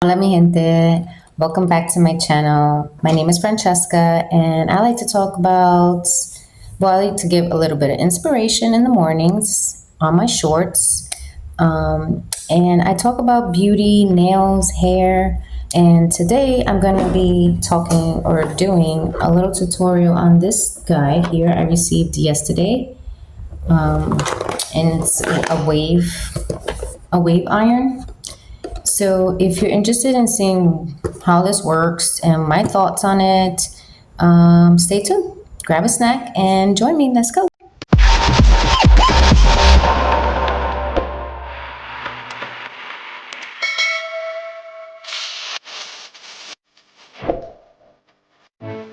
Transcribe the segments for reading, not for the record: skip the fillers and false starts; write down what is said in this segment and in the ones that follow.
Hola mi gente, welcome back to my channel. My name is Francesca and I like to talk about, I like to give a little bit of inspiration in the mornings on my shorts. And I talk about beauty, nails, hair, and today I'm going to be talking or doing a little tutorial on this guy here I received yesterday. And it's a wave iron. So if you're interested in seeing how this works and my thoughts on it, stay tuned. Grab a snack and join me. Let's go.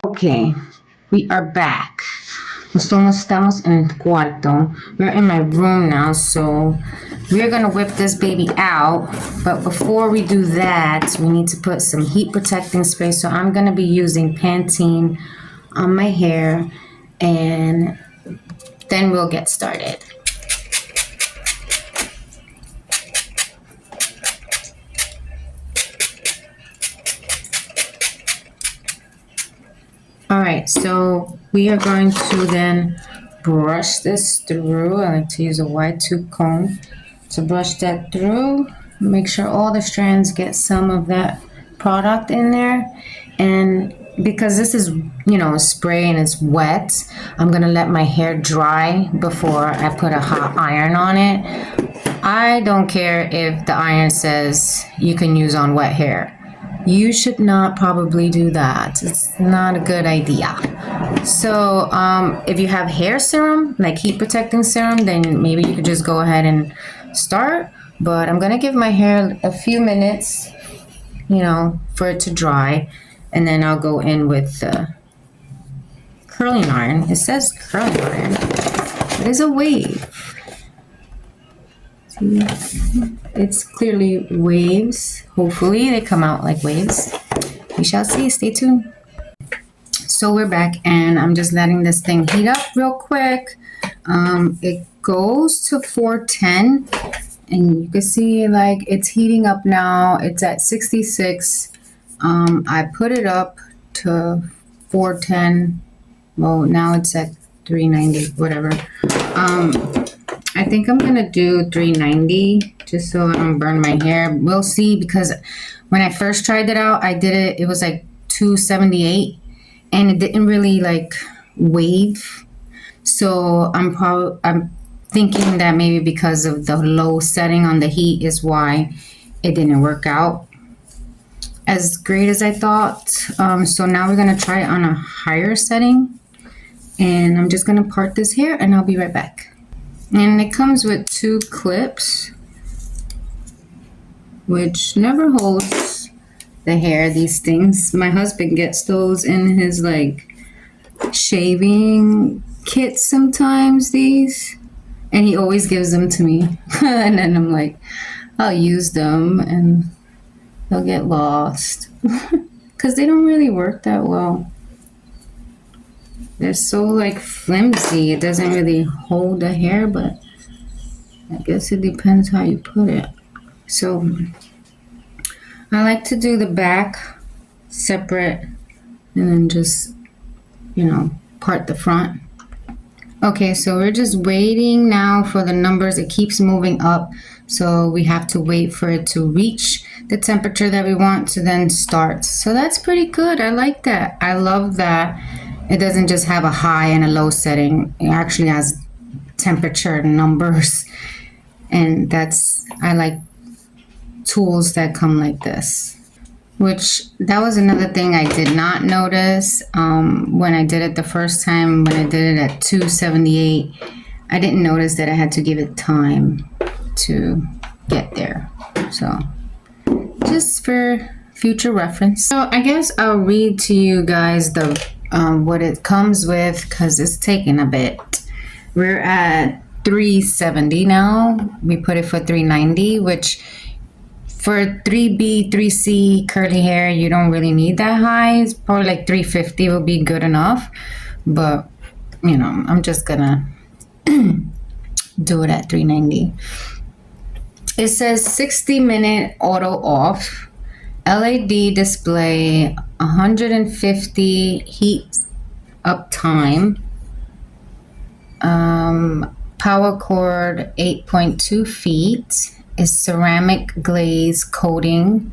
Okay, we are back. No estamos en el cuarto. We're in my room now, so we're gonna whip this baby out. But before we do that, we need to put some heat protecting spray. So I'm gonna be using Pantene on my hair, and then we'll get started. All right, so we are going to then brush this through. I like to use a wide tooth comb to brush that through. Make sure all the strands get some of that product in there. And because this is, a spray and it's wet, I'm gonna let my hair dry before I put a hot iron on it. I don't care if the iron says you can use on wet hair. You should not probably do that. It's not a good idea. So if you have hair serum, like heat protecting serum, then maybe you could just go ahead and start. But I'm gonna give my hair a few minutes, for it to dry. And then I'll go in with the curling iron. It says curling iron, but it's a wave. It's clearly waves. Hopefully they come out like waves. We shall see. Stay tuned. So we're back and I'm just letting this thing heat up real quick. It goes to 410 and you can see like it's heating up now. It's at 66. I put it up to 410. Well, now it's at 390, whatever. I think I'm gonna do 390 just so I don't burn my hair. We'll see, because when I first tried it out, it was like 278 and it didn't really like wave. So I'm thinking that maybe because of the low setting on the heat is why it didn't work out as great as I thought. So now we're gonna try it on a higher setting, and I'm just gonna part this hair and I'll be right back. And it comes with 2 clips, which never holds the hair, these things. My husband gets those in his like shaving kits sometimes, these, and he always gives them to me. And then I'm like, I'll use them and they'll get lost because they don't really work that well. They're so like flimsy. It doesn't really hold the hair, but I guess it depends how you put it. So I like to do the back separate and then just, part the front. Okay, so we're just waiting now for the numbers. It keeps moving up, so we have to wait for it to reach the temperature that we want to then start. So that's pretty good. I like that. I love that. It doesn't just have a high and a low setting. It actually has temperature numbers. And I like tools that come like this. That was another thing I did not notice when I did it the first time. When I did it at 278, I didn't notice that I had to give it time to get there. So just for future reference. So I guess I'll read to you guys what it comes with, because it's taking a bit. We're at 370 now. We put it for 390, which for 3B, 3C curly hair, you don't really need that high. It's probably like 350 will be good enough. But, I'm just gonna do it at 390. It says 60-minute auto off. LED display, 150 heat up time, power cord 8.2 feet, is ceramic glaze coating,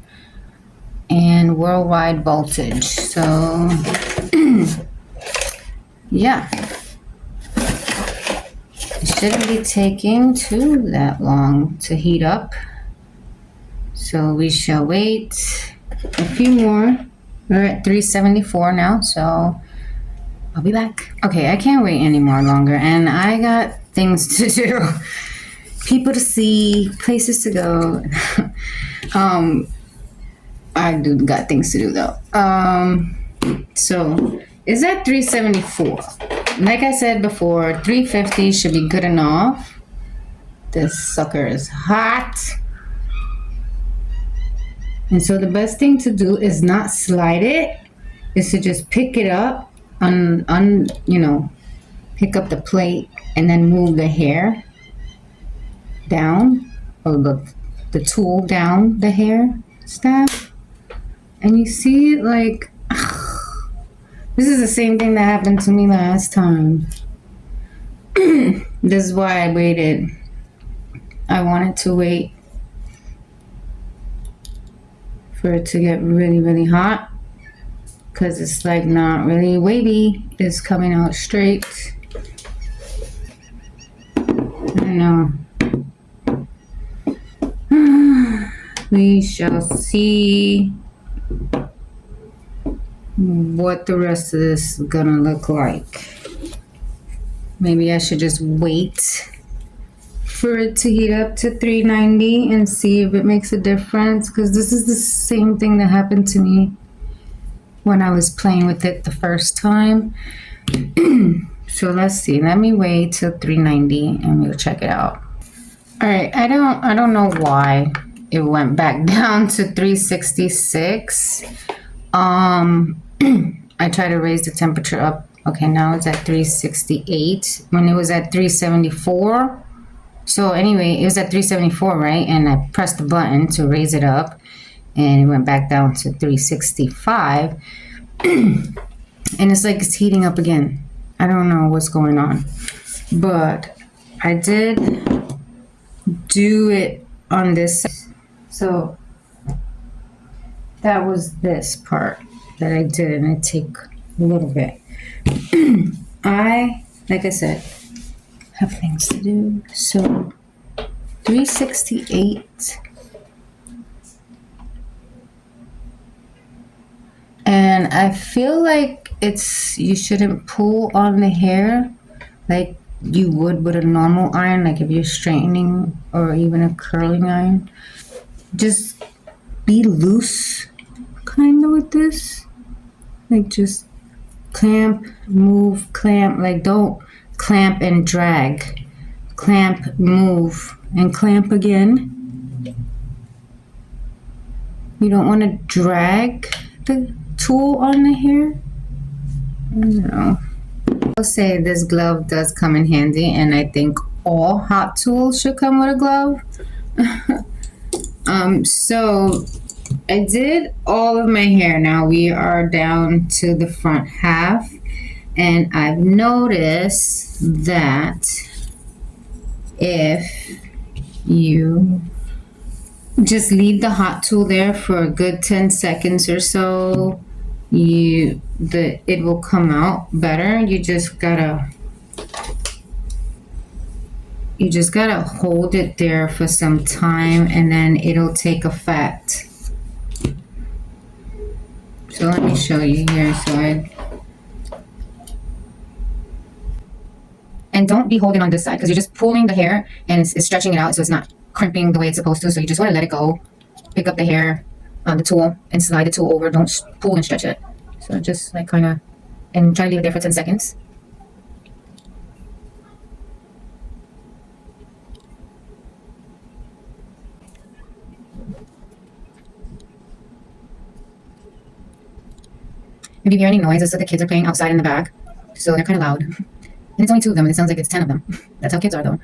and worldwide voltage. So yeah, it shouldn't be taking too that long to heat up. So we shall wait a few more. We're at 374 now, so I'll be back. Okay, I can't wait any more longer, and I got things to do. People to see, places to go. I do got things to do though. So is that 374? Like I said before, 350 should be good enough. This sucker is hot. And so the best thing to do is not slide it, is to just pick it up, pick up the plate and then move the hair down, or the tool down the hair staff. And you see it like, this is the same thing that happened to me last time. This is why I waited. I wanted to wait for it to get really, really hot, because it's like not really wavy. It's coming out straight. I know. We shall see what the rest of this is gonna look like. Maybe I should just wait for it to heat up to 390 and see if it makes a difference, because this is the same thing that happened to me when I was playing with it the first time. So let's see. Let me wait till 390 and we'll check it out. All right, I don't know why it went back down to 366. I try to raise the temperature up. Okay, now it's at 368 when it was at 374. So anyway, it was at 374, right? And I pressed the button to raise it up and it went back down to 365. And it's like it's heating up again. I don't know what's going on, but I did do it on this. So that was this part that I did, and it took a little bit. Like I said, have things to do. So 368. And I feel like you shouldn't pull on the hair like you would with a normal iron, like if you're straightening or even a curling iron. Just be loose kind of with this. Like just clamp, move, clamp. Like don't clamp and drag. Clamp, move, and clamp again. You don't want to drag the tool on the hair. I don't know. I'll say this glove does come in handy, and I think all hot tools should come with a glove. So I did all of my hair. Now we are down to the front half, and I've noticed that if you just leave the hot tool there for a good 10 seconds or so, it will come out better. You just gotta hold it there for some time, and then it'll take effect. So let me show you here. And don't be holding on this side, because you're just pulling the hair and it's stretching it out, so it's not crimping the way it's supposed to. So you just want to let it go, pick up the hair on the tool and slide the tool over. Don't pull and stretch it. So just like kind of, and try to leave it there for 10 seconds. If you hear any noise, it's that the kids are playing outside in the back, so they're kind of loud. And it's only 2 of them, and it sounds like it's 10 of them. That's how kids are, though.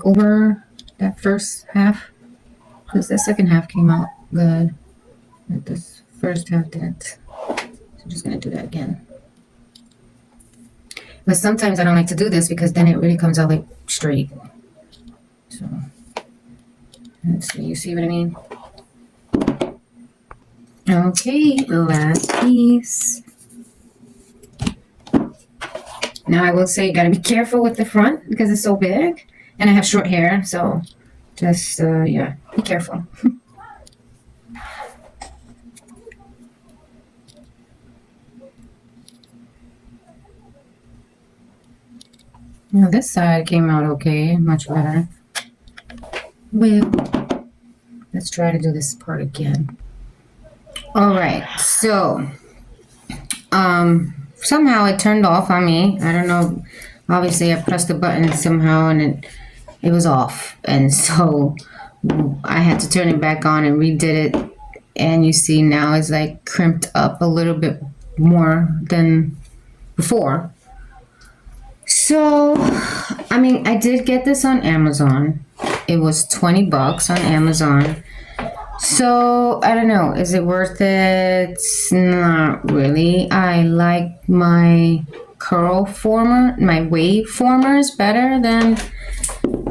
over that first half, because the second half came out good, but this first half didn't. So I'm just gonna do that again. But sometimes I don't like to do this because then it really comes out like straight. So let's see, you see what I mean? Okay, last piece. Now I will say you gotta be careful with the front because it's so big, and I have short hair, so just yeah, be careful. Now this side came out okay, much better. Well, let's try to do this part again. All right, so somehow it turned off on me. I don't know. Obviously, I pressed the button somehow and it was off, and so I had to turn it back on and redid it. And you see now it's like crimped up a little bit more than before. So, I mean, I did get this on Amazon. It was $20 on Amazon. So, I don't know. Is it worth it? Not really. I like my curl former, my wave formers better than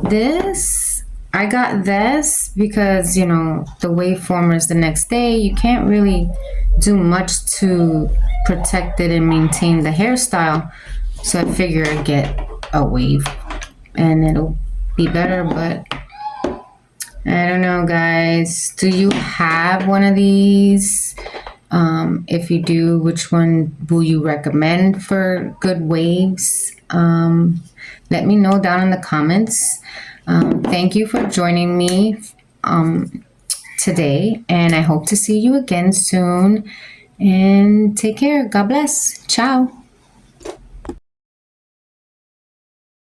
this. I got this because, you know, the wave formers the next day, you can't really do much to protect it and maintain the hairstyle. So I figure I'd get a wave and it'll be better, but I don't know, guys. Do you have one of these? If you do, which one will you recommend for good waves? Let me know down in the comments. Thank you for joining me today, and I hope to see you again soon. And take care. God bless. Ciao.